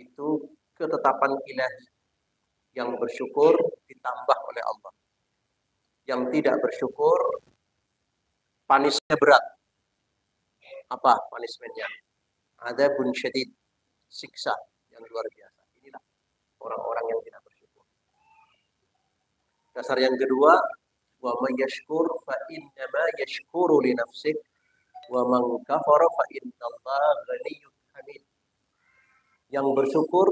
itu ketetapan ilahi. Yang bersyukur ditambah oleh Allah. Yang tidak bersyukur panisnya berat. Apa panismennya? Adzabun syadid, siksa yang luar biasa. Inilah orang-orang yang tidak bersyukur. Dasar yang kedua, wa may yashkur fa innama yashkuru li nafsihi wa man kafara fa innallaha ghaniyyun hamid. Yang bersyukur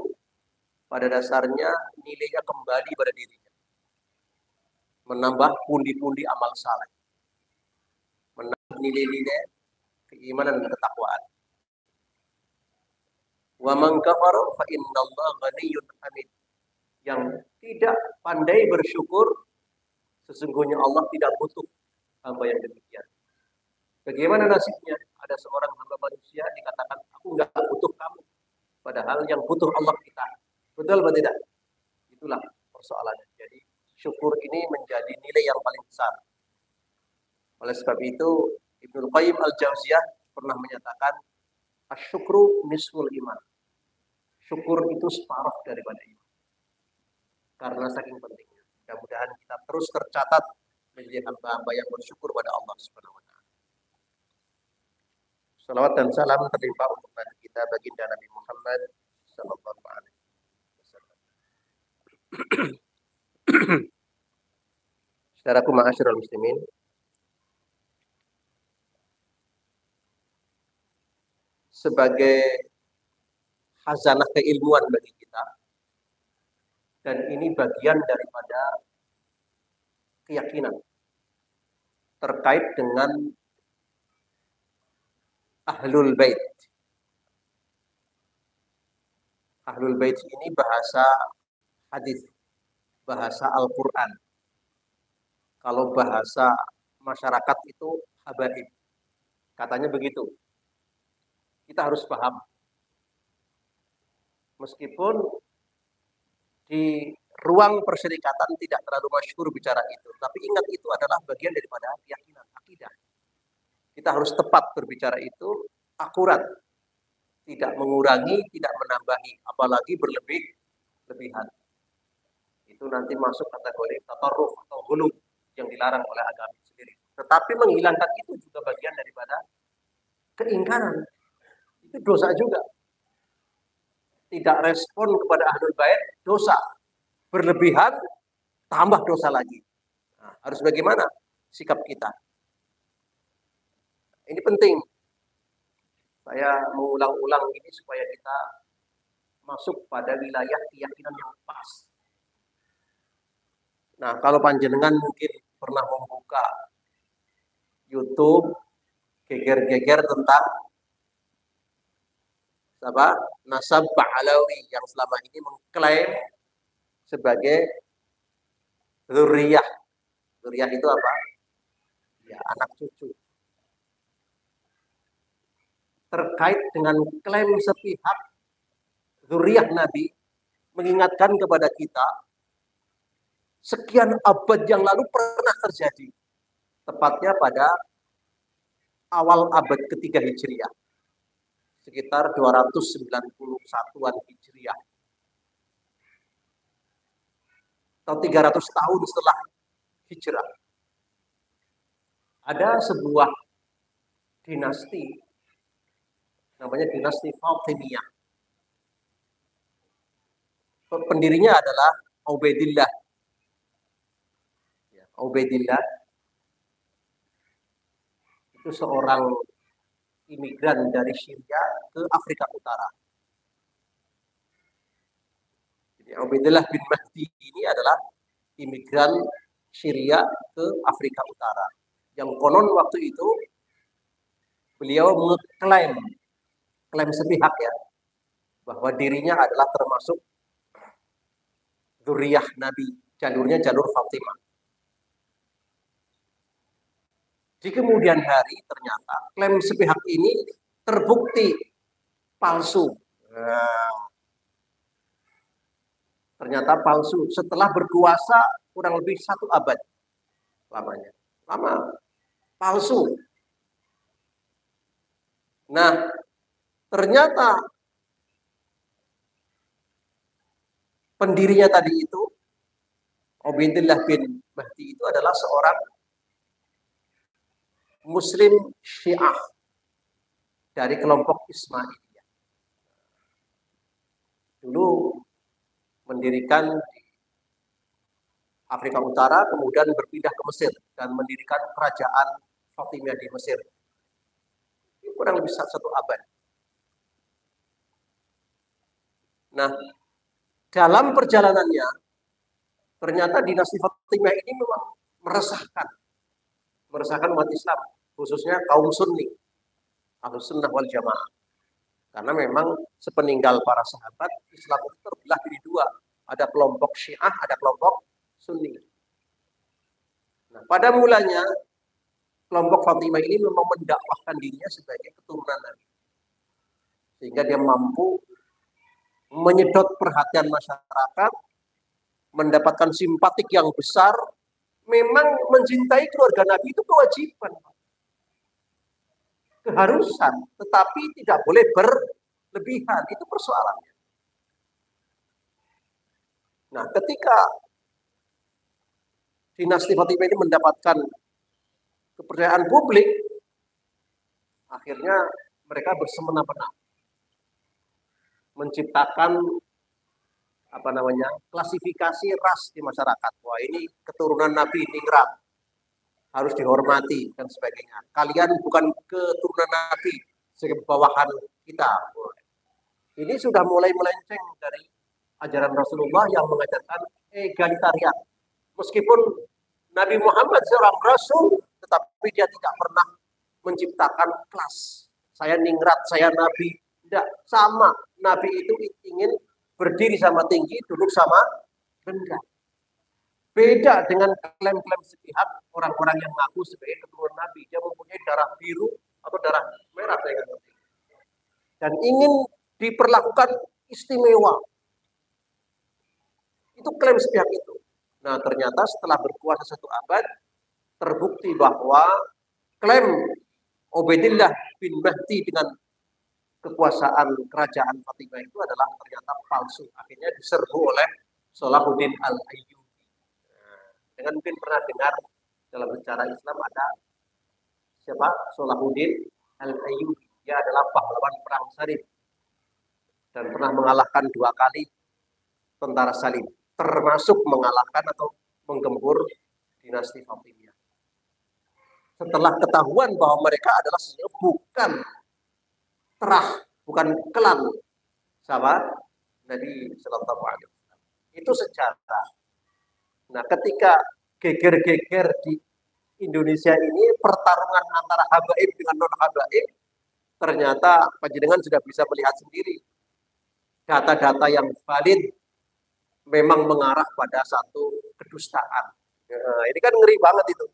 pada dasarnya nilainya kembali pada dirinya. Menambah pundi-pundi amal saleh. Menambah nilai-nilai keimanan dan ketakwaan. Wa man kafara fa innallaha ghaniyyun hamid. Yang tidak pandai bersyukur, sesungguhnya Allah tidak butuh hamba yang demikian. Bagaimana nasibnya? Ada seorang hamba manusia dikatakan, aku nggak butuh kamu. Padahal yang butuh Allah kita. Betul atau tidak? Itulah persoalannya. Jadi syukur ini menjadi nilai yang paling besar. Oleh sebab itu, Ibnu Qayyim al-Jauziyah pernah menyatakan, asyukru nisful iman. Syukur itu separuh daripada iman. Karena saking pentingnya. Mudah-mudahan kita terus tercatat menjadi hamba-hamba yang bersyukur pada Allah Subhanahu wa taala. Salawat dan salam terlimpah untuk Nabi kita baginda Nabi Muhammad sallallahu alaihi wasallam. Saudaraku ma'asyiral muslimin, sebagai khazanah keilmuan bagi kita, dan ini bagian daripada keyakinan terkait dengan Ahlul Bait. Ahlul Bait ini bahasa hadis, bahasa Al-Quran. Kalau bahasa masyarakat itu habaib. Katanya begitu. Kita harus paham. Meskipun di ruang perserikatan tidak terlalu masyhur bicara itu. Tapi ingat, itu adalah bagian daripada keyakinan, akidah. Kita harus tepat berbicara itu, akurat. Tidak mengurangi, tidak menambahi, apalagi berlebihan. Itu nanti masuk kategori tatarruf atau ghulu yang dilarang oleh agama sendiri. Tetapi menghilangkan itu juga bagian daripada keingkaran. Itu dosa juga. Tidak respon kepada Ahlul Bait, dosa. Berlebihan, tambah dosa lagi. Nah, harus bagaimana sikap kita? Ini penting. Saya mengulang-ulang ini supaya kita masuk pada wilayah keyakinan yang pas. Nah, kalau panjenengan mungkin pernah membuka YouTube, geger-geger tentang nasab Ba'alawi yang selama ini mengklaim sebagai dzurriyah. Dzurriyah itu apa? Ya, anak cucu. Terkait dengan klaim sepihak dzurriyah Nabi, mengingatkan kepada kita, sekian abad yang lalu pernah terjadi. Tepatnya pada awal abad ketiga Hijriah. Sekitar 291-an Hijriah. Atau 300 tahun setelah Hijrah. Ada sebuah dinasti, namanya dinasti Fatimiyah. Pendirinya adalah Ubaidillah. Ubaidillah itu seorang imigran dari Syria ke Afrika Utara. Jadi Ubaidillah bin Mahdi ini adalah imigran Syria ke Afrika Utara. Yang konon waktu itu beliau mengklaim sepihak ya, bahwa dirinya adalah termasuk dzurriyah Nabi, jalurnya jalur Fatimah. Di kemudian hari ternyata klaim sepihak ini terbukti palsu. Ternyata palsu setelah berkuasa kurang lebih 1 abad lamanya. Lama, palsu. Nah, ternyata pendirinya tadi itu, Ubaidillah bin Mahdi itu adalah seorang Muslim Syiah dari kelompok Ismailiyah. Dulu mendirikan di Afrika Utara, kemudian berpindah ke Mesir dan mendirikan kerajaan Fatimiyah di Mesir. Ini kurang lebih satu abad. Nah, dalam perjalanannya, ternyata dinasti Fatimiyah ini memang meresahkan umat Islam, khususnya kaum Sunni, Ahlus Sunnah wal Jamaah. Karena memang sepeninggal para sahabat, Islam itu terbelah jadi dua. Ada kelompok Syiah, ada kelompok Sunni. Nah, pada mulanya, kelompok Fatimiyah ini memang mendakwahkan dirinya sebagai keturunan Nabi. Sehingga dia mampu menyedot perhatian masyarakat, mendapatkan simpatik yang besar. Memang mencintai keluarga Nabi itu kewajiban, keharusan, tetapi tidak boleh berlebihan. Itu persoalannya. Nah, ketika dinasti Fatimiyah ini mendapatkan kepercayaan publik, akhirnya mereka bersemena-mena menciptakan klasifikasi ras di masyarakat. Wah, ini keturunan Nabi ningrat, harus dihormati dan sebagainya. Kalian bukan keturunan Nabi, sebagai bawahan kita. Ini sudah mulai melenceng dari ajaran Rasulullah yang mengajarkan egalitarian. Meskipun Nabi Muhammad seorang Rasul, tetapi dia tidak pernah menciptakan kelas. Saya ningrat, saya Nabi. Tidak, sama. Nabi itu ingin berdiri sama tinggi, duduk sama rendah. Beda dengan klaim-klaim sepihak orang-orang yang mengaku sebagai keturunan Nabi. Dia mempunyai darah biru atau darah merah, dan ingin diperlakukan istimewa. Itu klaim sepihak itu. Nah, ternyata setelah berkuasa satu abad, terbukti bahwa klaim Ubaidillah bin Mahdi dengan kekuasaan kerajaan Fatimiyah itu adalah ternyata palsu. Akhirnya diserbu oleh Salahuddin Al-Ayyubi. Dengan mungkin pernah dengar dalam sejarah Islam ada siapa? Salahuddin Al-Ayyubi. Dia adalah pahlawan perang Salib dan pernah mengalahkan 2 kali tentara Salib, termasuk mengalahkan atau menggempur dinasti Fatimiyah. Setelah ketahuan bahwa mereka adalah bukan terah, bukan klan sahabat Nabi Sallallahu Alaihi Wasallam. Itu sejarah. Nah, ketika geger-geger di Indonesia ini, pertarungan antara habaib dengan non habaib, ternyata panjenengan sudah bisa melihat sendiri data-data yang valid memang mengarah pada satu kedustaan. Nah, ini kan ngeri banget itu.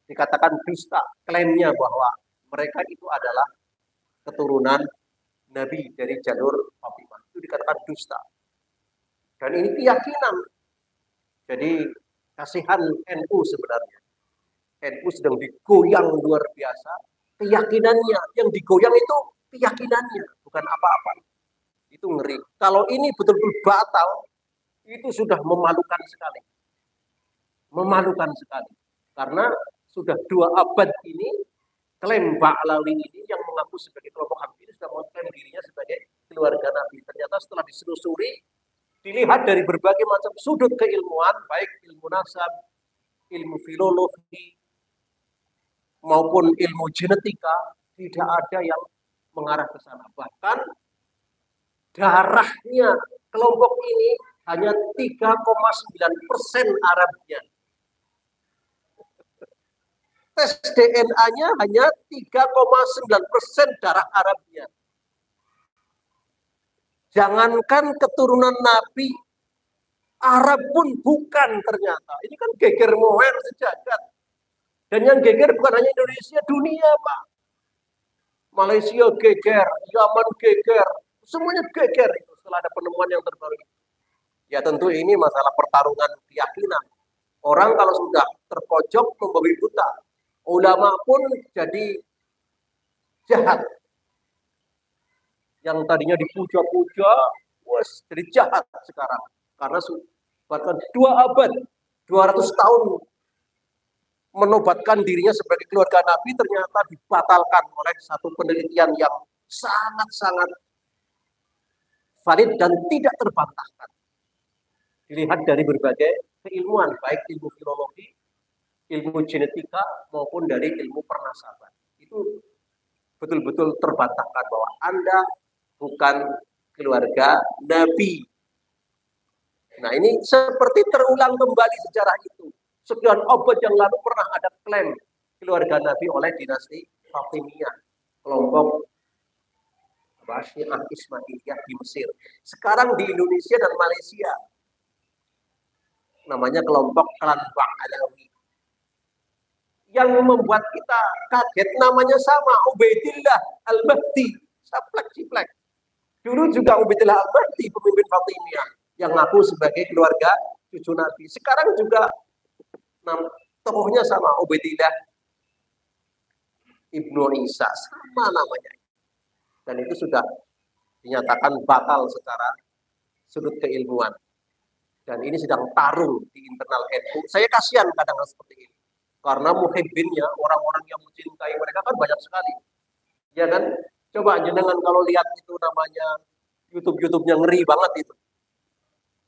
Dikatakan dusta, klaimnya bahwa mereka itu adalah keturunan Nabi dari jalur Fatimah. Itu dikatakan dusta. Dan ini keyakinan. Jadi kasihan NU sebenarnya. NU sedang digoyang luar biasa. Keyakinannya, yang digoyang itu keyakinannya, bukan apa-apa. Itu ngeri. Kalau ini betul-betul batal, itu sudah memalukan sekali. Memalukan sekali. Karena sudah 2 abad ini, klaim Ba'lawi ini yang mengaku sebagai kelompok Habib sudah mengklaim dirinya sebagai keluarga Nabi. Ternyata setelah diselusuri, dilihat dari berbagai macam sudut keilmuan, baik ilmu nasab, ilmu filologi, maupun ilmu genetika, tidak ada yang mengarah ke sana. Bahkan darahnya kelompok ini hanya 3,9% Arabnya. Tes DNA-nya hanya 3,9% darah Arabnya. Jangankan keturunan Nabi, Arab pun bukan ternyata. Ini kan geger moher sejagat. Dan yang geger bukan hanya Indonesia, dunia, Pak. Malaysia geger, Yaman geger, semuanya geger itu setelah ada penemuan yang terbaru. Ya tentu ini masalah pertarungan keyakinan. Orang kalau sudah terpojok membabi buta, ulama pun jadi jahat. Yang tadinya dipuja-puja, wah jadi jahat sekarang. Karena bahkan 2 abad, 200 tahun menobatkan dirinya sebagai keluarga Nabi ternyata dibatalkan oleh satu penelitian yang sangat-sangat valid dan tidak terbantahkan. Dilihat dari berbagai keilmuan, baik ilmu filologi, ilmu genetika, maupun dari ilmu pernasaban. Itu betul-betul terbantahkan bahwa Anda bukan keluarga Nabi. Nah, ini seperti terulang kembali sejarah itu. Sekian abad yang lalu pernah ada klaim keluarga Nabi oleh dinasti Fatimiyah, kelompok Syiah Ismailiyah di Mesir. Sekarang di Indonesia dan Malaysia, namanya kelompok klan Ba'alawi. Yang membuat kita kaget namanya sama, Ubaidillah Al-Mahdi, saplek-ciplek. Dulu juga Ubaidillah Al-Mahdi, pemimpin Fatimiyah, yang ngaku sebagai keluarga cucu Nabi. Sekarang juga tokohnya sama, Ubaidillah Ibnu Isa, sama namanya. Dan itu sudah dinyatakan batal secara sudut keilmuan. Dan ini sedang tarung di internal NU. Saya kasihan kadang seperti ini. Karena muhibbinnya, orang-orang yang mencintai mereka kan banyak sekali. Ya kan? Coba jenengan kalau lihat itu namanya YouTube-nya ngeri banget itu.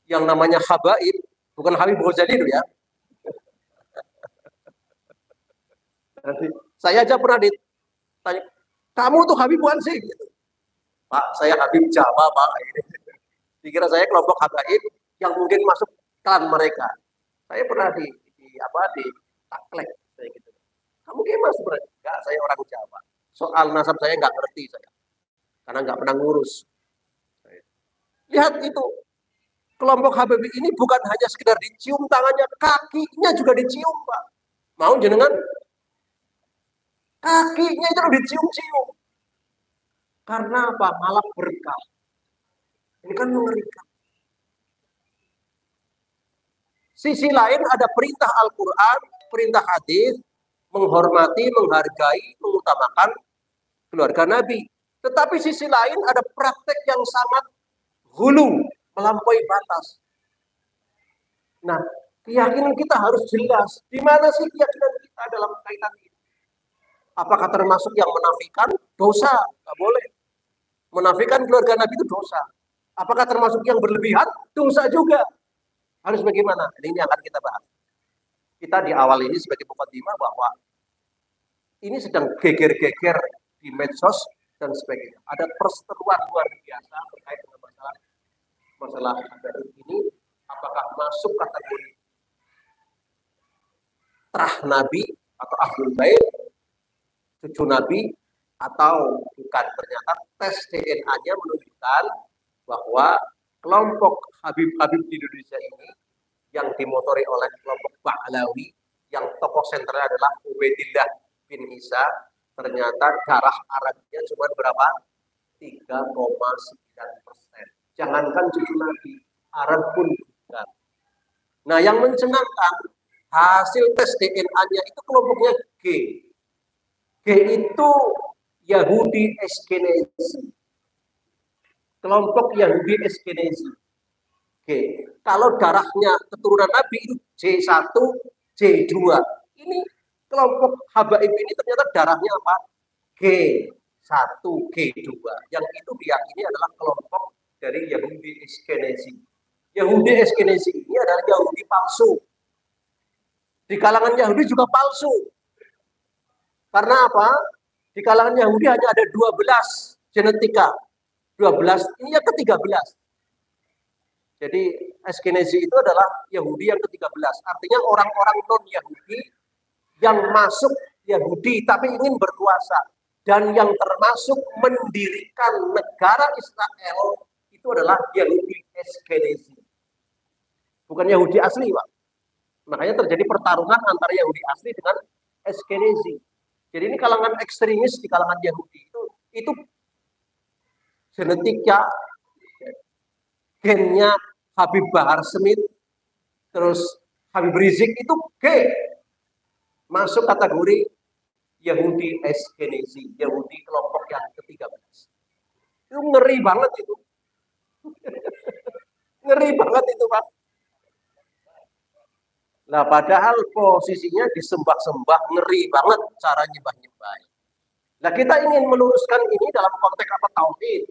Yang namanya Habaib, bukan Habib Ghazali itu ya. Nanti, saya aja pernah ditanya, kamu tuh Habib bukan sih? Gitu. Pak, saya Habib Jawa, Pak. Dikira saya kelompok Habaib yang mungkin masuk klan mereka. Saya pernah di taklek saya gitu. Kamu gimana sebenarnya? Enggak, saya orang Jawa. Soal nasab saya nggak ngerti saya. Karena nggak pernah ngurus. Lihat itu. Kelompok Habib ini bukan hanya sekedar dicium tangannya, kakinya juga dicium, Pak. Mau jenengan? Kakinya itu dicium-cium. Karena apa? Malah berkah. Ini kan mengerikan. Sisi lain ada perintah Al-Quran, perintah hadis, menghormati, menghargai, mengutamakan keluarga Nabi. Tetapi sisi lain ada praktek yang sangat hulu, melampaui batas. Nah, keyakinan kita harus jelas. Di mana sih keyakinan kita dalam kaitan ini? Apakah termasuk yang menafikan? Dosa, nggak boleh. Menafikan keluarga Nabi itu dosa. Apakah termasuk yang berlebihan? Dosa juga. Harus bagaimana? Ini akan kita bahas. Kita di awal ini sebagai mukaddimah bahwa ini sedang geger-geger di medsos dan sebagainya. Ada perseteruan luar biasa terkait dengan masalah ini. Apakah masuk kategori terah Nabi atau ahlul bait, cucu Nabi, atau bukan? Ternyata tes DNA-nya menunjukkan bahwa kelompok Habib-Habib di Indonesia ini yang dimotori oleh kelompok Ba'alawi, yang tokoh sentralnya adalah Ubaidillah bin Isa, ternyata darah Arabnya cuma berapa? 3,9%. Jangankan cucu Nabi, Arab pun bukan. Nah, yang mencengangkan hasil tes DNA-nya itu kelompoknya G. G itu Yahudi Ashkenazi. Kelompok Yahudi Ashkenazi. G. Kalau darahnya keturunan Nabi itu J1, J2. Ini kelompok Habaib ini ternyata darahnya apa? G1, G2. Yang itu diyakini adalah kelompok dari Yahudi Ashkenazi. Yahudi Ashkenazi ini adalah Yahudi palsu. Di kalangan Yahudi juga palsu. Karena apa? Di kalangan Yahudi hanya ada 12 genetika. 12, ini yang ke-13. Jadi Ashkenazi itu adalah Yahudi yang ke-13. Artinya orang-orang non-Yahudi yang masuk Yahudi tapi ingin berkuasa. Dan yang termasuk mendirikan negara Israel itu adalah Yahudi Ashkenazi. Bukan Yahudi asli, Pak. Makanya terjadi pertarungan antara Yahudi asli dengan Ashkenazi. Jadi ini kalangan ekstremis di kalangan Yahudi itu genetika, gennya Habib Bahar Smith, terus Habib Rizik itu G, masuk kategori Yahudi Ashkenazi, Yahudi kelompok yang ke-13. Itu ngeri banget itu. Ngeri banget itu, Pak. Nah, padahal posisinya disembah-sembah, ngeri banget cara nyembah-nyembah. Nah, kita ingin meluruskan ini dalam konteks apa tauhid.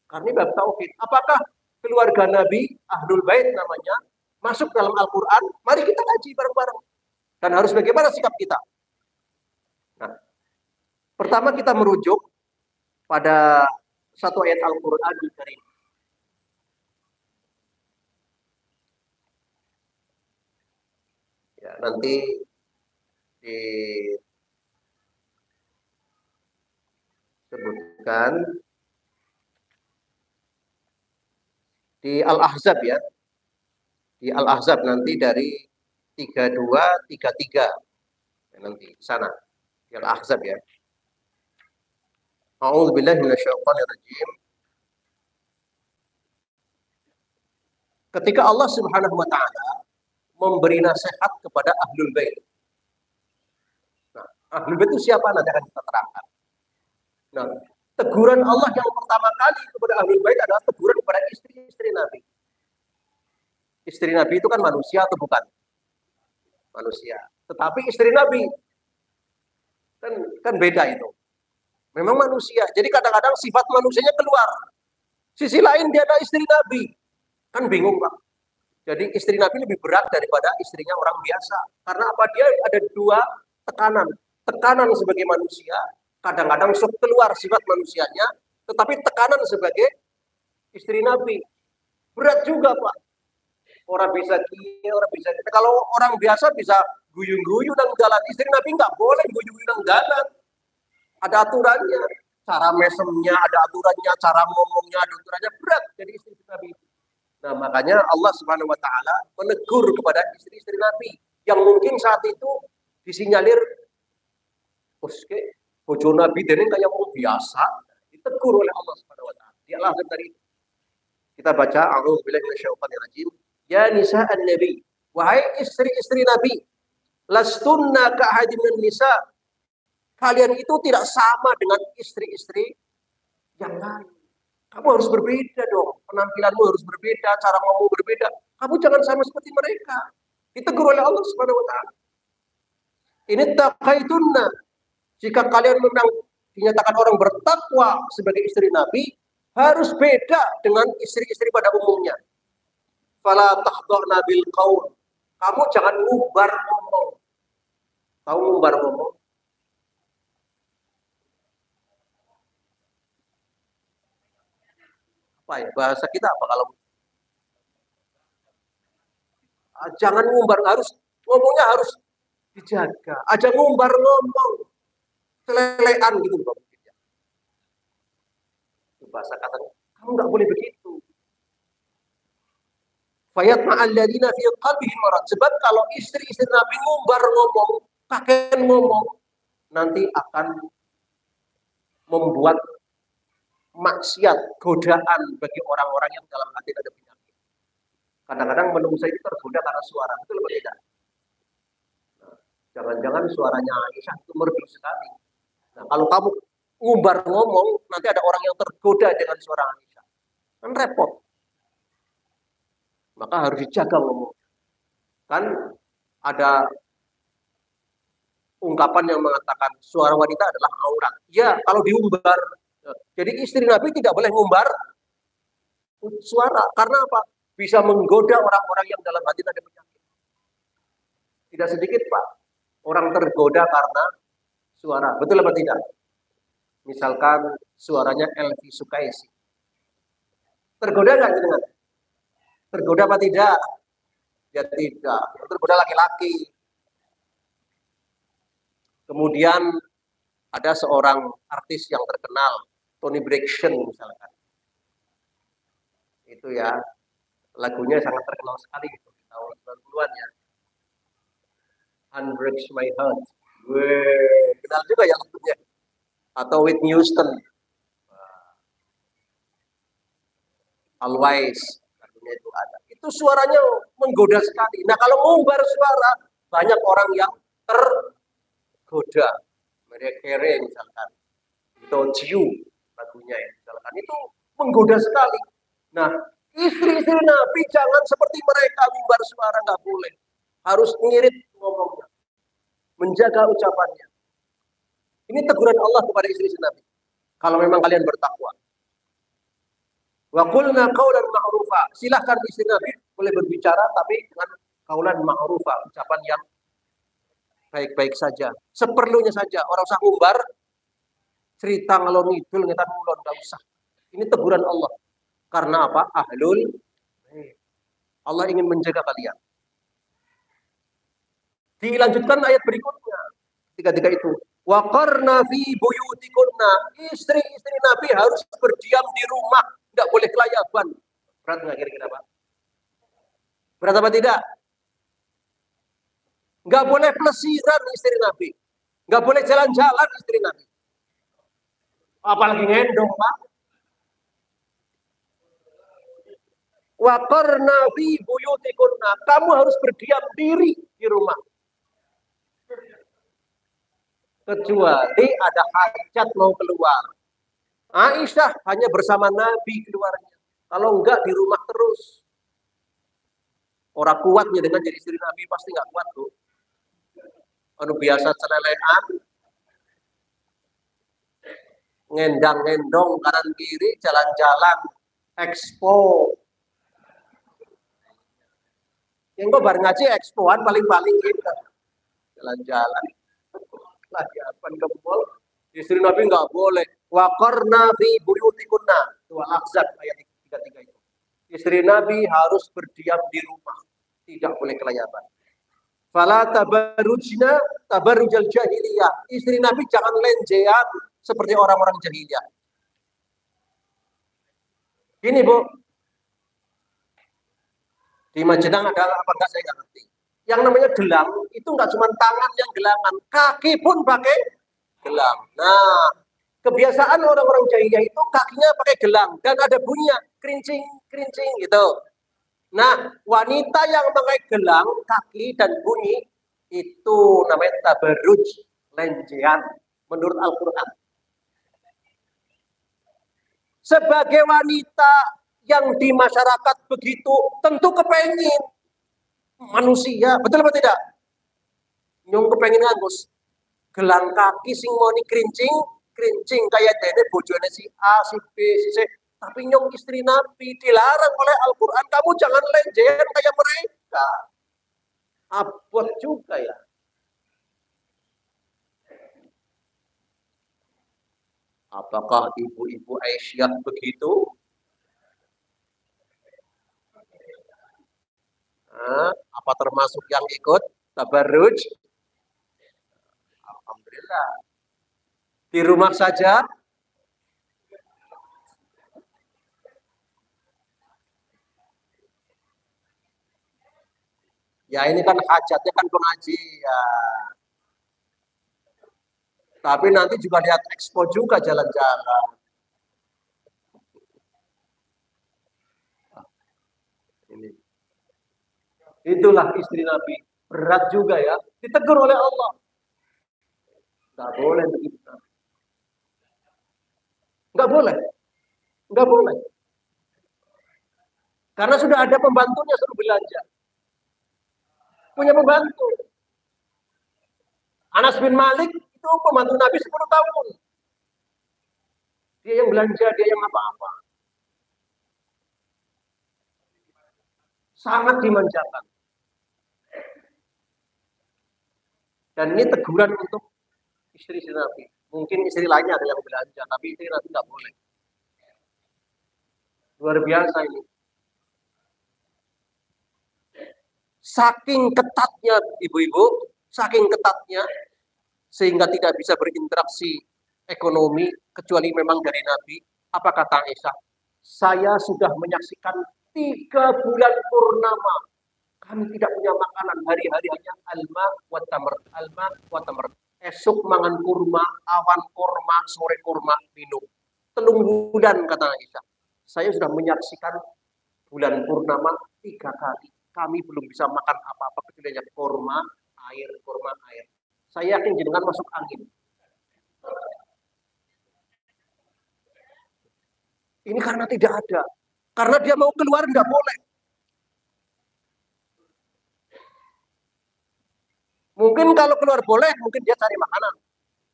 Karena bab tauhid. Apakah keluarga Nabi, Ahlul Bait namanya, masuk dalam Al-Quran? Mari kita kaji bareng-bareng. Dan harus bagaimana sikap kita? Nah, pertama kita merujuk pada satu ayat Al-Quran dari ya, nanti disebutkan di Al-Ahzab ya. Di Al-Ahzab nanti dari 32, 33. Ya, nanti sana. Di Al-Ahzab ya. A'udzubillahi minasyaitonirrajim. Ketika Allah Subhanahu wa taala memberi nasihat kepada Ahlul Bait. Nah, Ahlul Bait itu siapa nanti akan kita terangkan. Nah, teguran Allah yang pertama kali kepada Ahlul Bait adalah teguran kepada istri-istri Nabi. Istri Nabi itu kan manusia atau bukan? Manusia. Tetapi istri Nabi kan beda itu. Memang manusia. Jadi kadang-kadang sifat manusianya keluar. Sisi lain dia adalah istri Nabi. Kan bingung, Pak. Jadi istri Nabi lebih berat daripada istrinya orang biasa. Karena apa? Dia ada dua tekanan. Tekanan sebagai manusia, kadang-kadang sok keluar sifat manusianya, tetapi tekanan sebagai istri Nabi. Berat juga, Pak. Orang bisa gini, orang bisa gini. Kalau orang biasa bisa guyu-guyu dan jalan. Istri Nabi nggak boleh guyu-guyu dan jalan. Ada aturannya. Cara mesemnya ada aturannya, cara ngomongnya ada aturannya. Berat jadi istri Nabi. Nah, makanya Allah Subhanahu wa taala menegur kepada istri-istri Nabi yang mungkin saat itu disinyalir oke, bojo Nabi dene kayak mau biasa, ditegur oleh Allah Subhanahu wa taala. Dialah dari kita baca a'udzubillahi minasyaitonirrajim. Ya nisa'an nabi, wahai istri-istri Nabi, lastunna ka'ahadin nisa. Kalian itu tidak sama dengan istri-istri yang lain. Kamu harus berbeda dong. Penampilanmu harus berbeda, cara ngomong berbeda. Kamu jangan sama seperti mereka. Ditegur oleh Allah Subhanahu wa taala. Ini taqaitunna. Jika kalian memang dinyatakan orang bertakwa sebagai istri Nabi, harus beda dengan istri-istri pada umumnya. Fala tahdha'na bil qaul. Kamu jangan ngumbar ngomong. Tahu ngumbar ngomong? Apa ya? Bahasa kita apa kalau jangan ngumbar, harus ngomongnya harus dijaga. Aja ngumbar ngomong, selelean gitu Pak. Bahasa katanya, kamu nggak boleh begitu. Fayat ma'alladina fi qalbihi marad. Sebab kalau istri-istri Nabi ngumbar ngomong, kakek ngomong, nanti akan membuat maksiat, godaan bagi orang-orang yang dalam hati ada penyakit. Kadang-kadang manusia itu tergoda karena suara. Itu lebih tidak. Nah, jangan-jangan suaranya Aisyah itu merdu sekali. Nah, kalau kamu ngumbar ngomong, nanti ada orang yang tergoda dengan suara Aisyah. Kan repot. Maka harus dijaga ngomong. Kan ada ungkapan yang mengatakan suara wanita adalah aurat. Ya, kalau diumbar. Jadi istri Nabi tidak boleh ngumbar suara. Karena apa? Bisa menggoda orang-orang yang dalam hati ada penyakit. Tidak sedikit, Pak. Orang tergoda karena suara. Betul apa tidak? Misalkan suaranya Elvi Sukaisi. Tergoda nggak dengan? Tergoda apa tidak? Ya tidak. Tergoda laki-laki. Kemudian ada seorang artis yang terkenal, Toni Braxton misalkan. Itu ya, lagunya sangat terkenal sekali gitu, di tahun 90-an ya. Unbreaks My Heart. Weh, kenal juga ya lagunya. Atau Whitney Houston. Always. Lagunya itu ada. Itu suaranya menggoda sekali. Nah kalau ngumbar suara, banyak orang yang tergoda. Maria Carey misalkan. Atau Jiu lagunya ya, misalkan. Itu menggoda sekali. Nah, istri-istri Nabi jangan seperti mereka mimbar suara, nggak boleh. Harus ngirit ngomongnya, menjaga ucapannya. Ini teguran Allah kepada istri-istri Nabi. Kalau memang kalian bertakwa. Wa qulna qaulan ma'rufa. Silahkan istri Nabi boleh berbicara tapi dengan qaulan ma'rufa, ucapan yang baik-baik saja. Seperlunya saja. Orang usah umbar cerita ngalor ngidul ngetan ulon, enggak usah. Ini teguran Allah. Karena apa? Ahlul Allah ingin menjaga kalian. Dilanjutkan ayat berikutnya. Ketika itu, wa qarna fi buyutikunna. Istri-istri Nabi harus berdiam di rumah, enggak boleh kelayaban. Berat enggak kira-kira, Pak? Berat apa tidak? Enggak boleh pelesiran istri Nabi. Enggak boleh jalan-jalan istri Nabi. Apalagi ngendong, Pak. Wa qarna fi buyutikunna. Kamu harus berdiam diri di rumah. Kecuali ada hajat mau keluar. Aisyah hanya bersama Nabi keluarnya. Kalau enggak di rumah terus. Orang kuatnya dengan jadi istri Nabi pasti enggak kuat tuh. Anu biasa celelean, ngendang-ngendong kanan kiri, jalan-jalan, expo. Yang kok bareng ngaji expoan paling-paling gitu. Jalan-jalan. Lagi apa ke mall? Istri Nabi enggak boleh. Wa qarna fi buyutikunna. Itu Al-Ahzab ayat 33 itu. Istri Nabi harus berdiam di rumah. Tidak boleh kelayaban. Fala tabarrujna tabarrujal jahiliyah. Istri Nabi jangan lenjean seperti orang-orang jahiliyah. Gini, Bu. Di Majenang ada apa enggak saya enggak ngerti. Yang namanya gelang itu enggak cuma tangan yang gelangan, kaki pun pakai gelang. Nah, kebiasaan orang-orang jahiliyah itu kakinya pakai gelang dan ada bunyinya kerincing kerincing gitu. Nah, wanita yang pakai gelang kaki dan bunyi itu namanya tabarruj, lenjean menurut Al-Qur'an. Sebagai wanita yang di masyarakat begitu tentu kepengin manusia, betul apa tidak? Nyong kepengin nganggus gelang kaki sing moni kerincing, kerincing kayak dene bojone si A, si B, si C. Tapi nyong istri Nabi dilarang oleh Al-Quran, kamu jangan lenjer kayak mereka. Abot juga ya. Apakah ibu-ibu Aisyah begitu? Apa termasuk yang ikut tabarruj? Alhamdulillah. Di rumah saja. Ya ini kan hajatnya kan pengajian. Tapi nanti juga lihat expo juga jalan-jalan. Ini. Itulah istri Nabi. Berat juga ya. Ditegur oleh Allah. Nggak boleh begitu. Nggak boleh. Nggak boleh. Karena sudah ada pembantunya suruh belanja. Punya pembantu. Anas bin Malik itu pembantu Nabi 10 tahun. Dia yang belanja, dia yang apa-apa. Sangat dimanjakan. Dan ini teguran untuk istri-istri Nabi. Mungkin istri lainnya ada yang belanja, tapi istri Nabi nggak boleh. Luar biasa ini. Saking ketatnya ibu-ibu, saking ketatnya, sehingga tidak bisa berinteraksi ekonomi, kecuali memang dari Nabi. Apa kata Aisyah? Saya sudah menyaksikan 3 bulan purnama. Kami tidak punya makanan, hari-hari hanya alma wa tamr, alma wa tamr. Esok mangan kurma, awan kurma, sore kurma, minum. 3 bulan kata Aisyah. Saya sudah menyaksikan bulan purnama 3 kali. Kami belum bisa makan apa-apa kecuali hanya kurma, air, kurma, air. Saya yakin jenengan masuk angin. Ini karena tidak ada. Karena dia mau keluar nggak boleh. Mungkin kalau keluar boleh, mungkin dia cari makanan.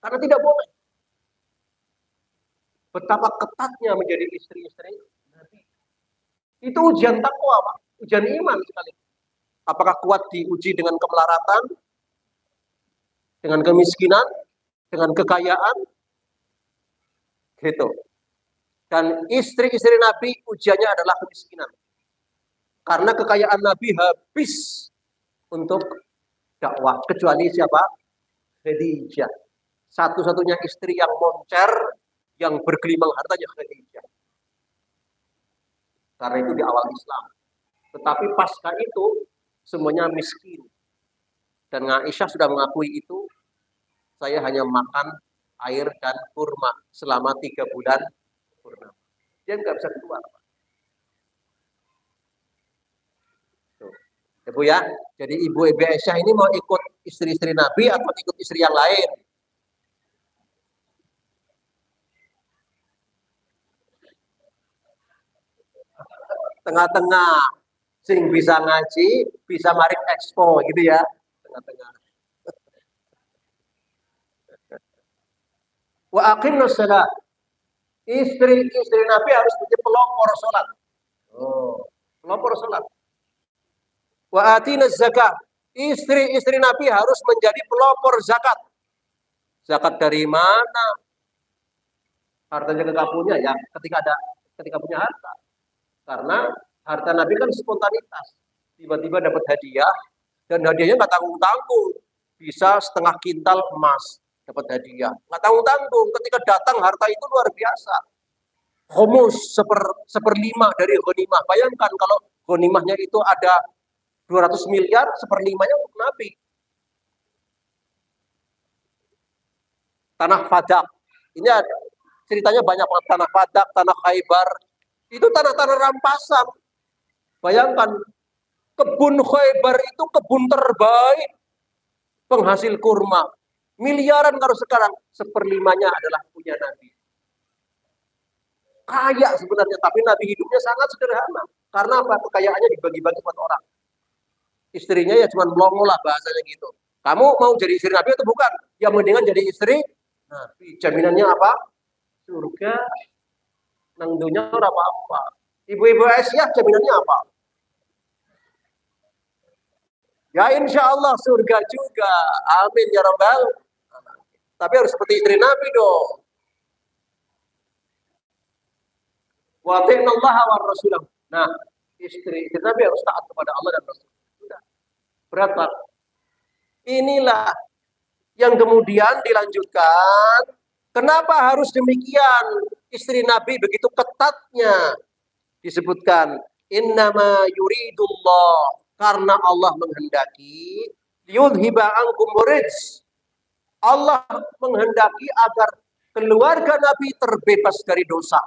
Karena tidak boleh. Betapa ketatnya menjadi istri-istri Nabi. Itu ujian takwa, Pak. Ujian iman sekali. Apakah kuat diuji dengan kemelaratan, dengan kemiskinan, dengan kekayaan? Gitu. Dan istri-istri Nabi ujiannya adalah kemiskinan. Karena kekayaan Nabi habis untuk dakwah. Kecuali siapa? Khadijah. Satu-satunya istri yang moncer, yang bergelimang hartanya Khadijah. Karena itu di awal Islam. Tetapi pasca itu semuanya miskin. Dan Aisyah sudah mengakui itu. Saya hanya makan air dan kurma selama 3 bulan purnama. Dia nggak bisa keluar. Ibu ya, jadi ibu Aisyah ini mau ikut istri-istri Nabi atau ikut istri yang lain? Tengah-tengah, sing bisa ngaji, bisa marik expo gitu ya, tengah-tengah. Wa aqimna shalah. Istri-istri Nabi harus menjadi pelopor sholat. Oh, pelopor sholat. Wa atina zakat. Istri-istri Nabi harus menjadi pelopor zakat. Zakat dari mana? Hartanya nggak punya ya, ketika punya harta. Karena harta Nabi kan spontanitas. Tiba-tiba dapat hadiah dan hadiahnya nggak tanggung-tanggung. Bisa setengah kintal emas dapat hadiah. Nggak tanggung-tanggung. Ketika datang harta itu luar biasa. Humus seperlima dari ghanimah. Bayangkan kalau ghanimahnya itu ada 200 miliar, seperlimanya untuk Nabi. Tanah Fadak. Ini ada ceritanya banyak, tanah Fadak, tanah Khaybar. Itu tanah-tanah rampasan. Bayangkan, kebun Khaybar itu kebun terbaik penghasil kurma. Miliaran kalau sekarang, seperlimanya adalah punya Nabi. Kaya sebenarnya, tapi Nabi hidupnya sangat sederhana. Karena apa? Kekayaannya dibagi-bagi buat orang. Istrinya ya cuma melongo lah bahasanya gitu. Kamu mau jadi istri Nabi atau bukan? Ya mendingan jadi istri Nabi. Jaminannya apa? Surga. Nang dunia ora apa-apa. Ibu-ibu Aisyah jaminannya apa? Ya insya Allah surga juga. Amin ya Rabbal. Tapi harus seperti istri Nabi dong. Wa Allah wa Rasulah. Nah, istri Nabi harus taat kepada Allah dan Rasul. Sudah. Berapa? Inilah yang kemudian dilanjutkan. Kenapa harus demikian? Istri Nabi begitu ketatnya disebutkan. Innama yuridullah. Karena Allah menghendaki. Liyudhiba ankum rijs. Allah menghendaki agar keluarga Nabi terbebas dari dosa.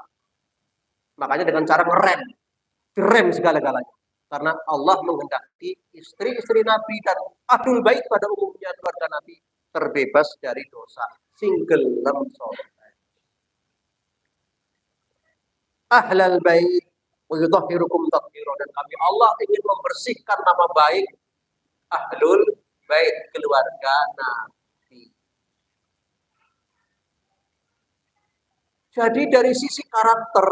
Makanya dengan cara direm segala-galanya. Karena Allah menghendaki istri-istri Nabi dan ahlul bait pada umumnya keluarga Nabi terbebas dari dosa. Single lemsol. Ahlal bait wa yudhhirukum tathira, dan kami Allah ingin membersihkan nama baik ahlul bait, keluarga Nabi. Jadi dari sisi karakter,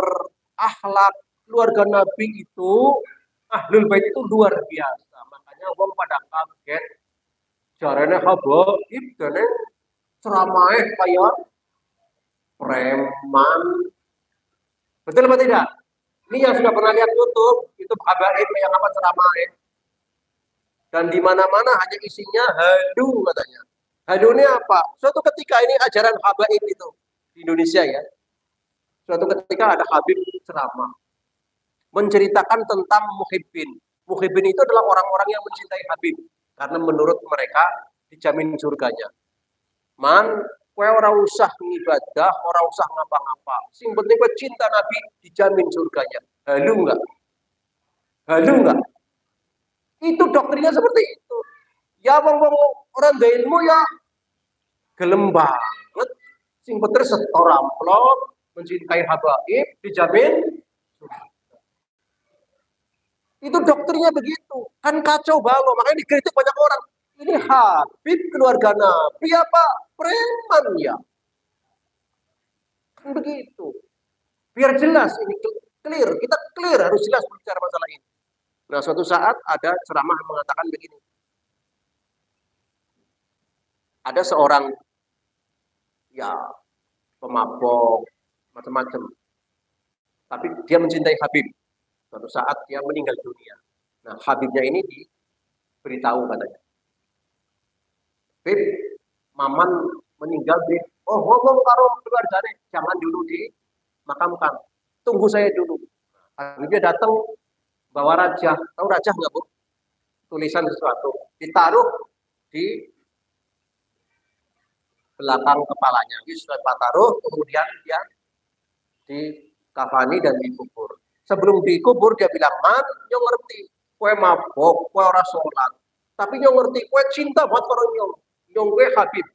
akhlak keluarga Nabi itu, ahlul bait itu luar biasa. Makanya wong pada kaget. Jarane habaib dene ceramah kayak preman. Betul apa tidak? Ini yang sudah pernah lihat YouTube habaib yang apa ceramah. Dan di mana-mana hanya isinya hadu katanya. Hadu ini apa? Suatu ketika ini ajaran habaib itu di Indonesia ya. Suatu ketika ada habib ceramah menceritakan tentang muhibbin. Muhibbin itu adalah orang-orang yang mencintai habib karena menurut mereka dijamin surganya. Man, kowe ora usah ngibadah, ora usah ngapa-ngapa. Sing penting kowe cinta Nabi dijamin surganya. Halu enggak? Halu enggak? Itu doktrinnya seperti itu. Ya wong-wong orang ilmu ya gelem banget. Sing penting setor amplop, mencintai habaib dijamin. Itu dokternya begitu. Kan kacau balau. Makanya dikritik banyak orang. Ini Habib keluarga Nabi apa preman ya? Kan begitu. Biar jelas ini clear. Kita clear harus jelas berbicara masalah ini. Nah suatu saat ada ceramah yang mengatakan begini. Ada seorang ya pemabok macam-macam. Tapi dia mencintai Habib. Suatu saat dia meninggal dunia. Nah Habibnya ini diberitahu katanya. Habib, Maman meninggal deh. Oh ngomong karo keluarganya, jangan dulu dimakamkan. Tunggu saya dulu. Habibnya datang bawa rajah. Tahu rajah nggak Bu? Tulisan sesuatu. Ditaruh di belakang kepalanya. Ini sudah taruh, kemudian dia dikafani dan dikubur. Sebelum dikubur dia bilang, man, yo ngerti, kue mabok, kue ora sholat. Tapi yo ngerti, kue cinta buat karo nyong kue Habib.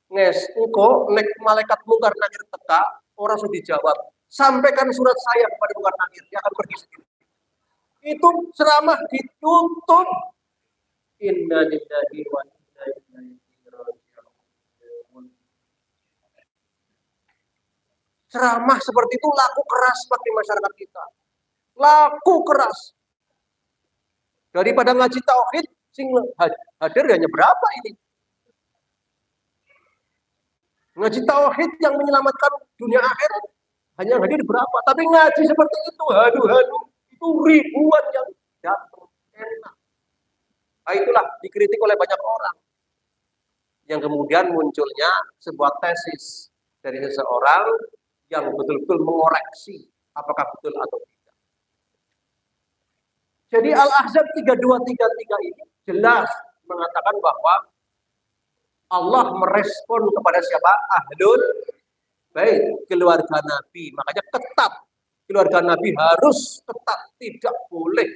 Nges, engko nek malaikat mungkar nakir teka, orang sudah dijawab. Sampaikan surat saya kepada mungkar nakir, dia akan pergi sendiri. Itu ceramah ditutup. Inna lillahi wa inna ilaihi raji'un. Ceramah seperti itu laku keras bagi masyarakat kita. Laku keras. Daripada ngaji tauhid, sing hadir hanya berapa ini? Ngaji tauhid yang menyelamatkan dunia akhirat hanya hadir berapa? Tapi ngaji seperti itu, hadu-hadu, itu ribuan yang datang. Enak. Nah, itulah dikritik oleh banyak orang. Yang kemudian munculnya sebuah tesis dari seseorang yang betul-betul mengoreksi apakah betul atau tidak. Jadi Al-Ahzab 3233 ini jelas mengatakan bahwa Allah merespon kepada siapa? Ahlul Bait, keluarga Nabi. Makanya ketat. Keluarga Nabi harus ketat, tidak boleh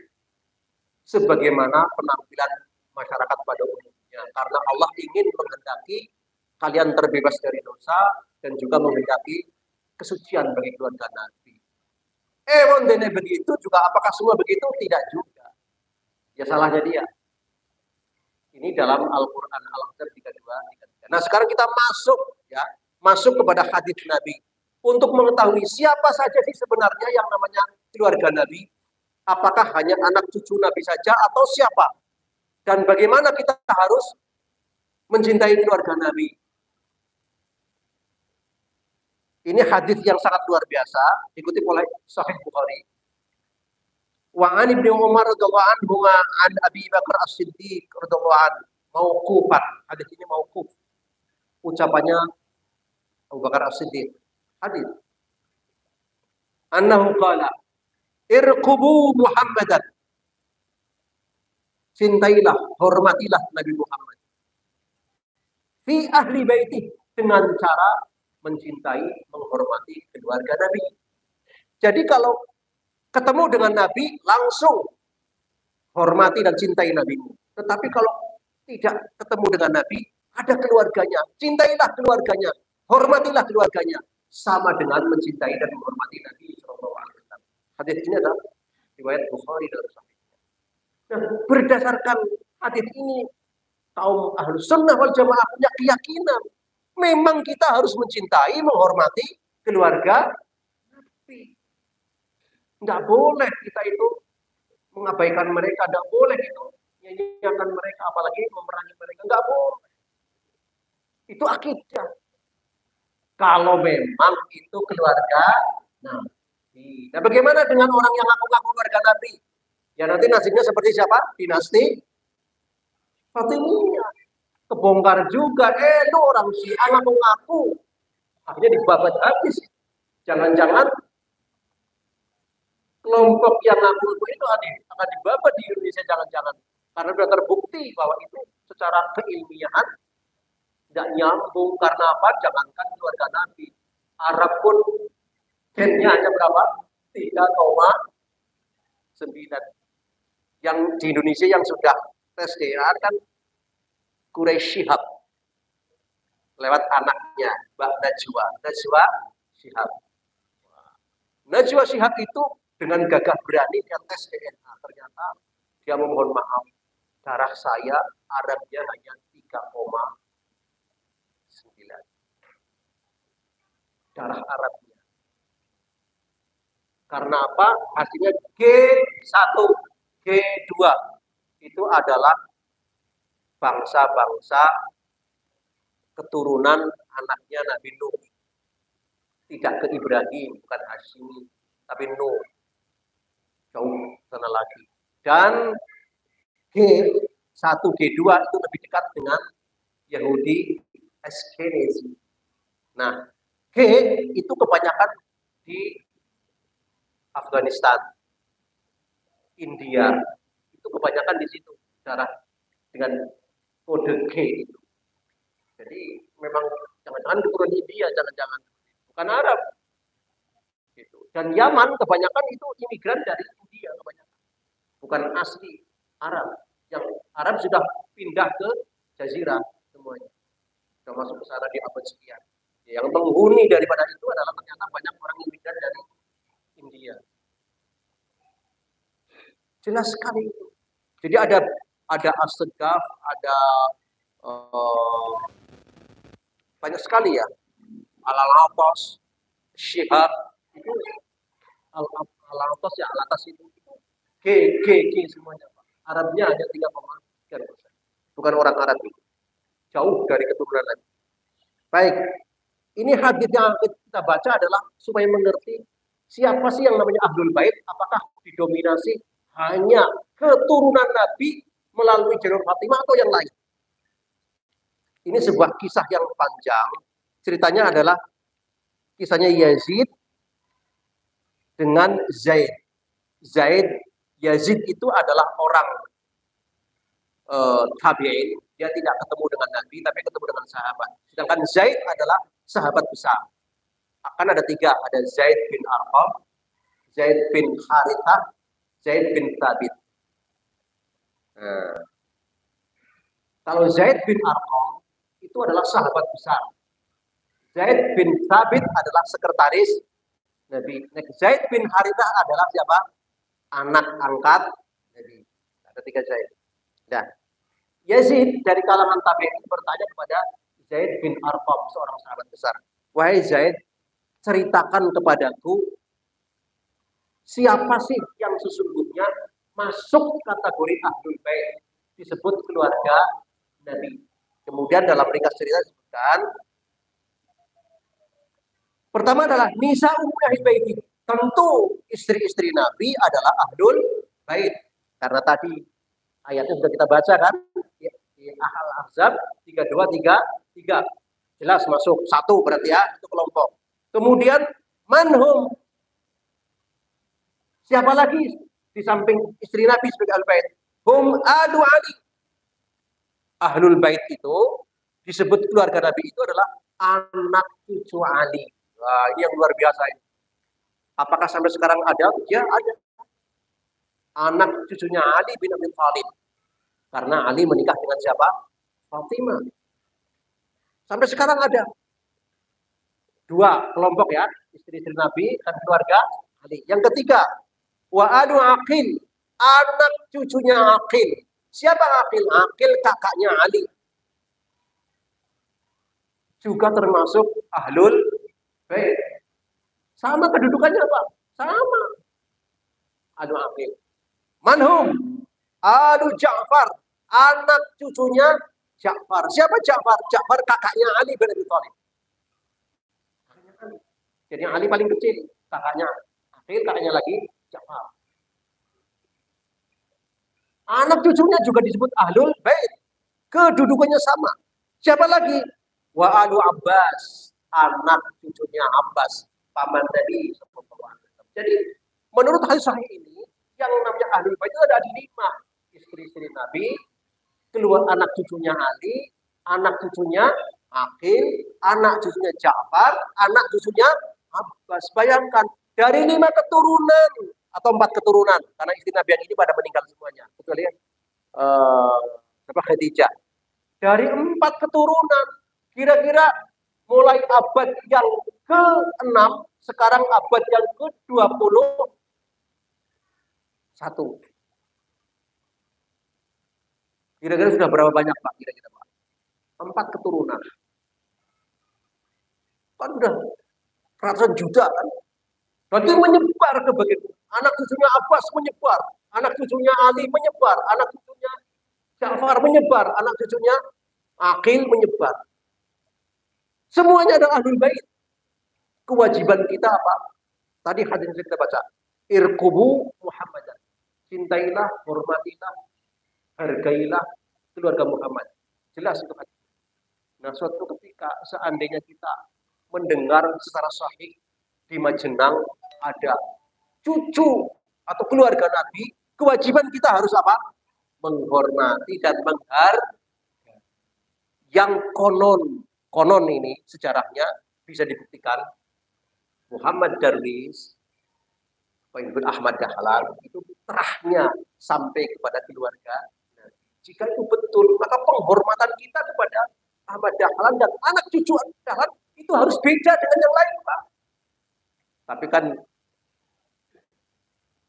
sebagaimana penampilan masyarakat pada umumnya. Karena Allah ingin menghendaki kalian terbebas dari dosa dan juga menghendaki kesucian bagi keluarga Nabi. Wondene begitu juga, apakah semua begitu? Tidak juga. Ya salahnya dia. Ini dalam Al-Quran Al-Ahzab 3233. Nah sekarang kita masuk kepada hadis Nabi untuk mengetahui siapa saja sih sebenarnya yang namanya keluarga Nabi. Apakah hanya anak cucu Nabi saja atau siapa? Dan bagaimana kita harus mencintai keluarga Nabi? Ini hadis yang sangat luar biasa, dikutip oleh Sahih Bukhari. Wa an Ibnu Umar radhiyallahu anhu an Abi Bakar As-Siddiq radhiyallahu anhu mauqufan. Hadis ini mauquf. Ucapannya Abu Bakar As-Siddiq. Hadis. Annahu qala irqubu Muhammadan. Cintailah, hormatilah Nabi Muhammad. Fi ahli baiti, dengan cara mencintai, menghormati keluarga Nabi. Jadi kalau ketemu dengan Nabi, langsung hormati dan cintai Nabi. Tetapi kalau tidak ketemu dengan Nabi, ada keluarganya, cintailah keluarganya, hormatilah keluarganya, sama dengan mencintai dan menghormati Nabi SAW. Hadis ini adalah riwayat Bukhari dan Sahih. Nah, berdasarkan hadis ini, kaum Ahlus Sunnah wal Jamaah punya keyakinan memang kita harus mencintai, menghormati keluarga Nabi. Nggak boleh kita itu mengabaikan mereka, nggak boleh itu nyanyikan mereka, apalagi memerangi mereka, nggak boleh. Itu akidah. Kalau memang itu keluarga Nabi. Nah, bagaimana dengan orang yang ngaku-ngaku keluarga Nabi? Ya nanti nasibnya seperti siapa? Dinasti Fatimiyah. Kebongkar juga, lu orang Syiah ngaku-ngaku. Akhirnya dibabat habis. Jangan-jangan kelompok yang ngaku itu akan dibabat di Indonesia, jangan-jangan. Karena sudah terbukti bahwa itu secara keilmiahan tidak nyambung. Karena apa? Jangankan keluarga Nabi. Arab pun gennya hanya berapa? 3,9. Yang di Indonesia yang sudah tes DNA kan Quraisy Shihab lewat anaknya Mbak Najwa Shihab. Najwa Shihab itu dengan gagah berani dia tes DNA. Ternyata dia memohon maaf, darah saya Arabnya hanya 3,9. Darah Arabnya. Karena apa? Hasilnya G1, G2. Itu adalah bangsa-bangsa keturunan anaknya Nabi Nuh. Tidak ke Ibrahim, bukan Hashimi, tapi Nuh. Jauh sana lagi. Dan G1, G2 itu lebih dekat dengan Yahudi Ashkenazi. Nah, G itu kebanyakan di Afghanistan, India, itu kebanyakan di situ darah dengan kode G itu. Jadi memang jangan-jangan keturunan India, jangan-jangan bukan Arab. Gitu. Dan Yaman kebanyakan itu imigran dari India kebanyakan, bukan asli Arab. Yang Arab sudah pindah ke Jazirah semuanya, sudah masuk ke sana di abad sekian. Yang menghuni daripada itu adalah ternyata banyak orang imigran dari India. Jelas sekali itu. Jadi ada As-Segaf, ada banyak sekali ya. Al-Atas, Syihab, itu Al-Atas ya, Al-Atas itu G semuanya Pak. Arabnya hanya 3,3%. Bukan orang Arab itu. Jauh dari keturunan lagi. Baik. Ini hadis yang kita baca adalah supaya mengerti siapa sih yang namanya Ahlul Bait, apakah didominasi hanya keturunan Nabi melalui jalur Fatimah atau yang lain. Ini sebuah kisah yang panjang. Ceritanya adalah kisahnya Yazid dengan Zaid. Yazid itu adalah orang tabi'in. Dia tidak ketemu dengan Nabi, tapi ketemu dengan sahabat. Sedangkan Zaid adalah sahabat besar. Akan ada 3. Ada Zaid bin Arqam, Zaid bin Harithah, Zaid bin Thabit. Kalau Zaid bin Arqam itu adalah sahabat besar. Zaid bin Thabit adalah sekretaris Nabi. Zaid bin Harithah adalah siapa? Anak angkat Nabi. Ada 3 Zaid. Nah, Yazid dari kalangan tabi'in bertanya kepada Zaid bin Arqam, seorang sahabat besar. Wahai Zaid, ceritakan kepadaku siapa sih yang sesungguhnya masuk kategori Ahlul Bait, disebut keluarga Nabi. Kemudian dalam ringkas cerita disebutkan pertama adalah Nisa Ahlul Bait. Tentu istri-istri Nabi adalah Ahlul Bait. Karena tadi ayatnya sudah kita baca kan? Di Al-Ahzab 3233. Jelas masuk 1 berarti ya, itu kelompok. Kemudian manhum. Siapa lagi di samping istri Nabi sebagai Ahlul Bait? Hum alu Ali. Ahlul Bait itu disebut keluarga Nabi itu adalah anak cucu Ali. Wah, ini yang luar biasa ini. Apakah sampai sekarang ada? Ya, ada. Anak cucunya Ali bin Abi Thalib. Karena Ali menikah dengan siapa? Fatimah. Sampai sekarang ada 2 kelompok ya, istri-istri Nabi dan keluarga Ali. Yang ketiga, wa adu Aqil, anak cucunya Aqil. Siapa Aqil? Aqil kakaknya Ali. Juga termasuk Ahlul Bait. Sama kedudukannya Pak, sama. Adu Aqil. Manhum? Adu Ja'far, anak cucunya Ja'far. Siapa Ja'far? Ja'far kakaknya Ali bin Abi Thalib. Jadi Ali paling kecil, kakaknya Aqil, kakaknya lagi Ja'far. Anak cucunya juga disebut Ahlul Bait. Kedudukannya sama. Siapa lagi? Wa alu Abbas, anak cucunya Abbas, paman Nabi sallallahu alaihi wasallam. Jadi menurut hadis sahih ini, yang namanya Ahlul Bait itu ada 5 istri-istri Nabi, keluar anak cucunya Ali, anak cucunya Aqil, anak cucunya Ja'far, anak cucunya Abbas. Bayangkan dari 5 keturunan atau 4 keturunan, karena istri Nabi yang ini pada meninggal semuanya, kecuali Khadijah. Dari 4 keturunan, kira-kira mulai abad yang ke-6, sekarang abad yang ke-20, Satu. Kira-kira sudah berapa banyak Pak? Kira-kira Pak? 4 keturunan. Kan udah ratusan juta kan? Berarti menyebar ke bagian anak cucunya Abbas menyebar, anak cucunya Ali menyebar, anak cucunya Ja'far menyebar, anak cucunya Aqil menyebar. Semuanya adalah ahlul bait. Kewajiban kita apa? Tadi hadis yang kita baca. Irkubu Muhammadan. Cintailah, hormatilah, hargailah keluarga Muhammad. Jelas itu hadis. Nah, suatu ketika seandainya kita mendengar secara sahih di Majenang ada cucu atau keluarga Nabi, kewajiban kita harus apa? Menghormati dan menghargai. Yang konon ini sejarahnya bisa dibuktikan. Muhammad Darwis, Pak Ahmad Dahlan itu terahnya sampai kepada keluarga. Nah, jika itu betul, maka penghormatan kita kepada Ahmad Dahlan dan anak cucu Dahlan itu harus beda dengan yang lain, Pak. Tapi kan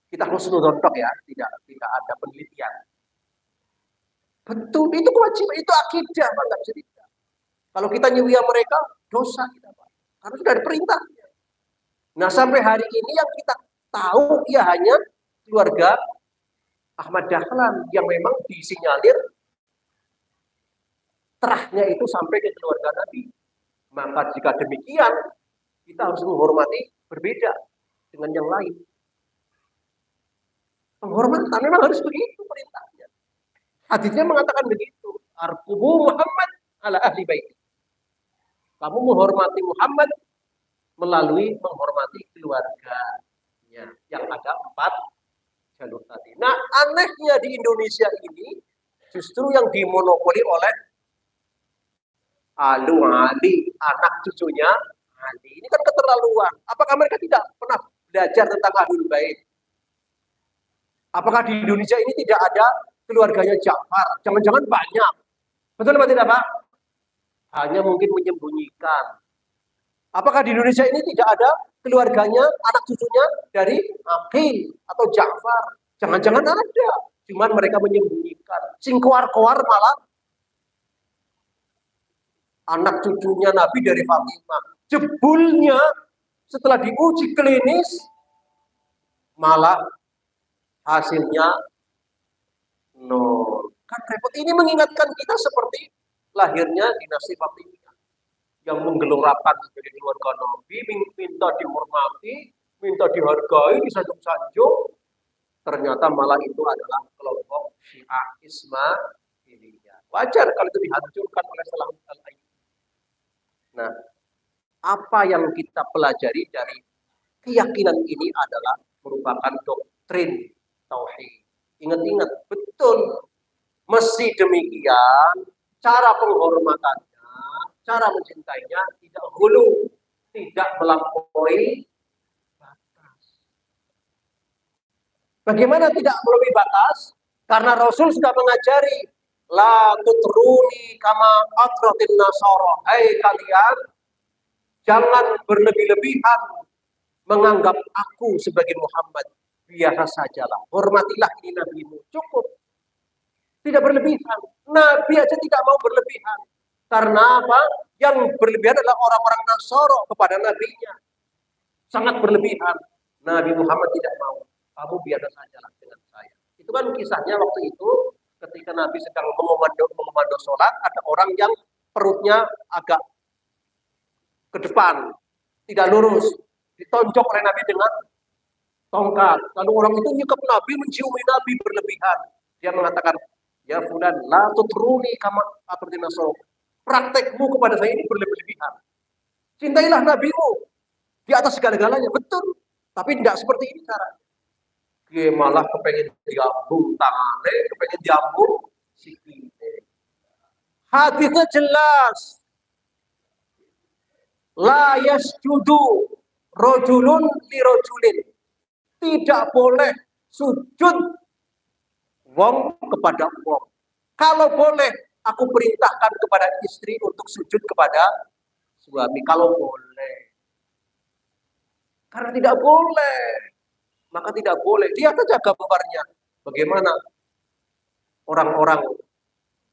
kita husnudon ya, tidak ada penelitian. Betul, itu kewajiban, itu akidah, Pak, nggak bisa tidak. Kalau kita nyuwia mereka, dosa kita, Pak. Karena sudah ada perintahnya. Nah, sampai hari ini yang kita tahu ya hanya keluarga Ahmad Dahlan yang memang disinyalir terahnya itu sampai ke keluarga Nabi. Maka jika demikian, kita harus menghormati berbeda dengan yang lain. Penghormatan memang harus begitu perintahnya. Hadisnya mengatakan begitu. Arkubu Muhammad ala ahli bait. Kamu menghormati Muhammad melalui menghormati keluarganya. Yang ada 4 jalur tadi. Nah, anehnya di Indonesia ini justru yang dimonopoli oleh Ali, anak cucunya Ali. Ini kan keterlaluan. Apakah mereka tidak pernah belajar tentang Ahlul Bait? Apakah di Indonesia ini tidak ada keluarganya Ja'far? Jangan-jangan banyak. Betul atau tidak, Pak? Hanya mungkin menyembunyikan. Apakah di Indonesia ini tidak ada keluarganya, anak cucunya dari Aqil atau Ja'far? Jangan-jangan ada. Cuman mereka menyembunyikan. Sing koar-koar malah anak cucunya Nabi dari Fatimah. Jebulnya setelah diuji klinis malah hasilnya nol. Kan repot. Ini mengingatkan kita seperti lahirnya dinasti Fatimiyah yang menggelorkan sebagai keluarga Nabi, minta dihormati, minta dihargai, disanjung-sanjung. Ternyata malah itu adalah kelompok Syiah Ismailiyah. Wajar kalau itu dihancurkan oleh Salah al-Ayyubi. Nah, apa yang kita pelajari dari keyakinan ini adalah merupakan doktrin tauhid. Ingat-ingat, betul. Meski demikian, cara penghormatannya, cara mencintainya tidak hulu, tidak melampaui batas. Bagaimana tidak melampaui batas? Karena Rasul sudah mengajari, la tutruni kama atratin nasara. Hai kalian, jangan berlebih-lebihan menganggap aku sebagai Muhammad. Biasa sajalah. Hormatilah ini nabimu. Cukup. Tidak berlebihan. Nabi aja tidak mau berlebihan. Karena apa? Yang berlebihan adalah orang-orang Nasara kepada nabinya. Sangat berlebihan. Nabi Muhammad tidak mau. Kamu biasa sajalah dengan saya. Itu kan kisahnya waktu itu ketika Nabi sedang mengomando sholat, ada orang yang perutnya agak ke depan, tidak lurus, ditonjok oleh Nabi dengan tongkat. Lalu orang itu nyekap Nabi, menciumi Nabi berlebihan. Dia mengatakan, ya fulan, la tutruni kama atratin nasara. Praktekmu kepada saya ini berlebihan. Cintailah nabimu di atas segala-galanya, betul. Tapi tidak seperti ini caranya. Dia malah kepengen diambung tangannya, kepengen diambung sikile. Hadisnya jelas. La yasjudu rojulun li rojulin. Tidak boleh sujud wong kepada wong. Kalau boleh, aku perintahkan kepada istri untuk sujud kepada suami. Kalau boleh. Karena tidak boleh Maka tidak boleh. Lihat saja gambarnya. Bagaimana orang-orang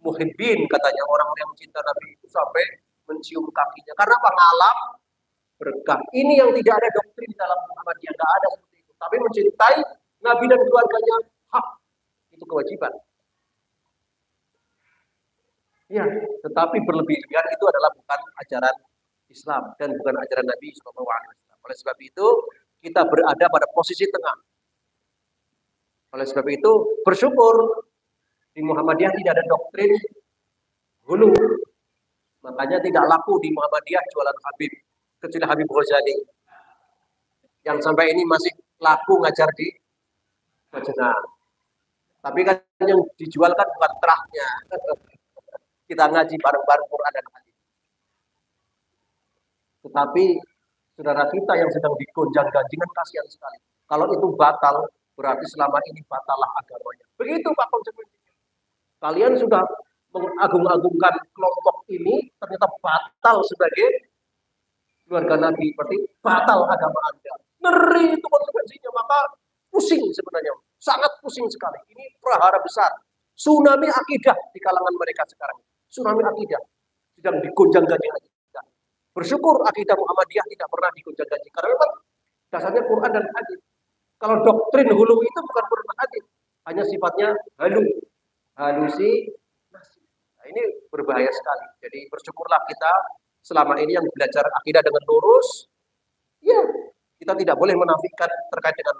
muhibbin katanya, orang yang cinta Nabi itu sampai mencium kakinya. Karena pengalam berkah. Ini yang tidak ada doktrin dalam Muhammadiyah. Tidak ada seperti itu. Tapi mencintai Nabi dan keluarganya hak. Itu kewajiban. Ya, tetapi berlebih-lebihan itu adalah bukan ajaran Islam dan bukan ajaran Nabi SAW. Oleh sebab itu, kita berada pada posisi tengah. Oleh sebab itu, bersyukur di Muhammadiyah tidak ada doktrin hulu. Makanya tidak laku di Muhammadiyah jualan Habib, kecuali Habib Ghazali. Yang sampai ini masih laku ngajar di Majenah. Tapi kan yang dijual kan bukan terahnya. Kita ngaji bareng-bareng Quran dan hadis. Tetapi saudara kita yang sedang digonjang-ganjingan kasihan sekali. Kalau itu batal, berarti selama ini batalah agamanya. Begitu Pak konsekuensinya. Kalian sudah mengagung-agungkan kelompok ini, ternyata batal sebagai keluarga Nabi. Berarti batal agama Anda. Ngeri itu konsekuensinya. Maka pusing sebenarnya. Sangat pusing sekali. Ini prahara besar. Tsunami akidah di kalangan mereka sekarang. Tsunami akidah. Sedang digonjang-ganjing akidah. Bersyukur akidah Muhammadiyah tidak pernah digonjang-ganjing. Karena memang dasarnya Quran dan hadis. Kalau doktrin hulu itu bukan Quran dan hadis. Hanya sifatnya halusinasi. Nah, ini berbahaya sekali. Jadi bersyukurlah kita selama ini yang belajar akidah dengan lurus. Ya, kita tidak boleh menafikan terkait dengan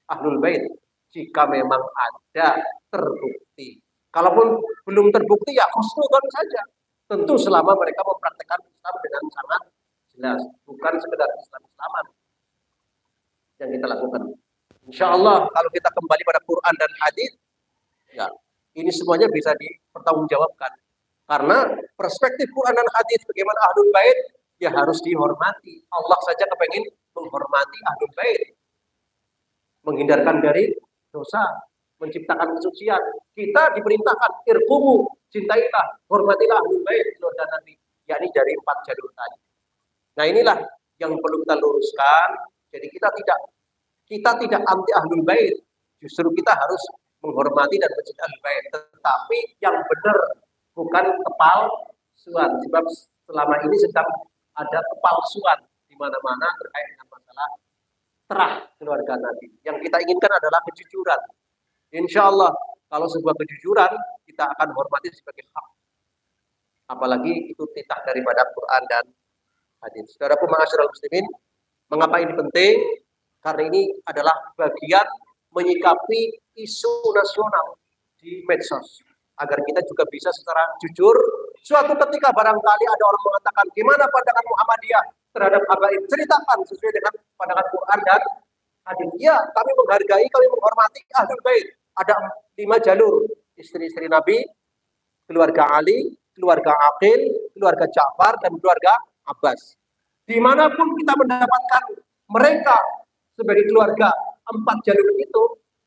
Ahlul Bait. Jika memang ada terbukti. Kalaupun belum terbukti ya husnudzon saja. Tentu selama mereka mempraktekkan Islam dengan sangat jelas. Bukan sekedar Islam-Islaman yang kita lakukan. Insya Allah kalau kita kembali pada Quran dan hadis, ya ini semuanya bisa dipertanggungjawabkan. Karena perspektif Quran dan hadis bagaimana Ahlul Bait ya harus dihormati. Allah saja kepengen menghormati Ahlul Bait. Menhindarkan dari dosa, menciptakan kesucian. Kita diperintahkan irkumu, cintailah, hormatilah Ahlul Bait dan Nabi, yakni dari 4 jalur tadi. Nah, inilah yang perlu kita luruskan. Jadi kita tidak anti Ahlul Bait. Justru kita harus menghormati dan mencintai Ahlul Bait. Tetapi yang benar bukan kepalsuan. Sebab selama ini sedang ada kepalsuan di mana-mana terkait dengan masalah terah keluarga Nabi. Yang kita inginkan adalah kejujuran. Insya Allah kalau sebuah kejujuran kita akan hormati sebagai hak. Apalagi itu titah daripada Quran dan hadis. Saudaraku ma'asyiral muslimin, mengapa ini penting? Karena ini adalah bagian menyikapi isu nasional di medsos. Agar kita juga bisa secara jujur, suatu ketika barangkali ada orang mengatakan, gimana pandangan Muhammadiyah terhadap habaib? Ceritakan sesuai dengan pandangan Quran dan hadis. Ya, kami menghargai, kami menghormati Ahlul Bait. Ada 5 jalur, istri-istri Nabi, keluarga Ali, keluarga Aqil, keluarga Ja'far, dan keluarga Abbas. Dimanapun kita mendapatkan mereka sebagai keluarga 4 jalur itu,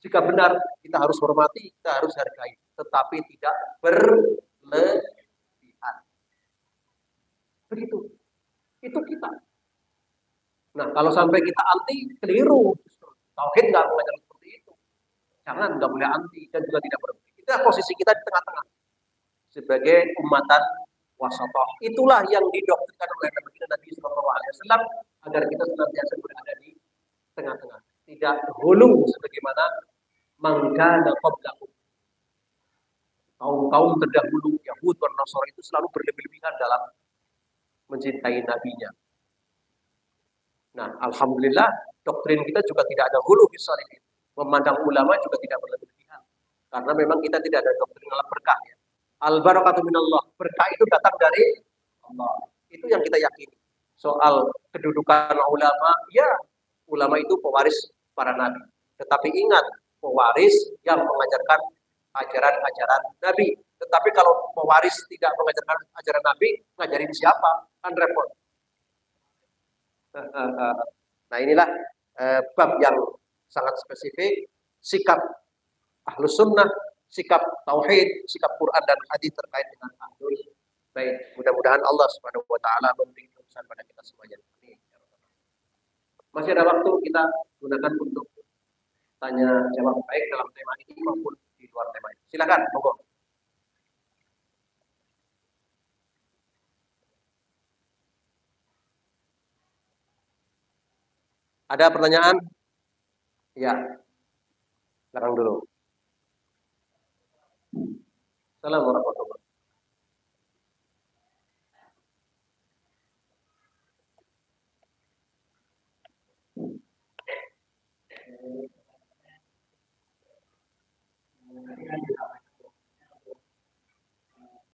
jika benar kita harus hormati, kita harus hargai, tetapi tidak berlebihan. Begitu. Itu kita. Nah, kalau sampai kita anti, keliru. Tauhid nggak mengajar seperti itu. Jangan, nggak boleh anti dan juga tidak berlebihan. Itulah posisi kita di tengah-tengah sebagai umatan wasatoh. Itulah yang didoktrinkan oleh Nabi SAW agar kita senantiasa berada di tengah-tengah. Tidak hulu sebagaimana mangkana qablakum. Kaum-kaum terdahulu Yahud dan Nasrani itu selalu berlebihan dalam mencintai nabinya. Nah, alhamdulillah doktrin kita juga tidak ada hulu fisalihin. Memandang ulama juga tidak berlebihan. Karena memang kita tidak ada doktrin alam berkah ya. Al-barakatu minallah. Berkah itu datang dari Allah. Itu yang kita yakini. Soal kedudukan ulama, ya ulama itu pewaris para nabi. Tetapi ingat, pewaris yang mengajarkan ajaran-ajaran Nabi. Tetapi kalau pewaris tidak mengajarkan ajaran Nabi, ngajarin siapa? Kan repot. Nah inilah bab yang sangat spesifik, sikap Ahlus Sunnah, sikap Tauhid, sikap Quran dan hadis terkait dengan Ahlul Bait. Mudah-mudahan Allah Subhanahu wa taala memberi keputusan pada kita semuanya. Masih ada waktu kita gunakan untuk tanya jawab baik dalam tema ini maupun di luar tema ini. Silakan, monggo. Ada pertanyaan? Ya, silakan dulu. Assalamualaikum warahmatullahi wabarakatuh.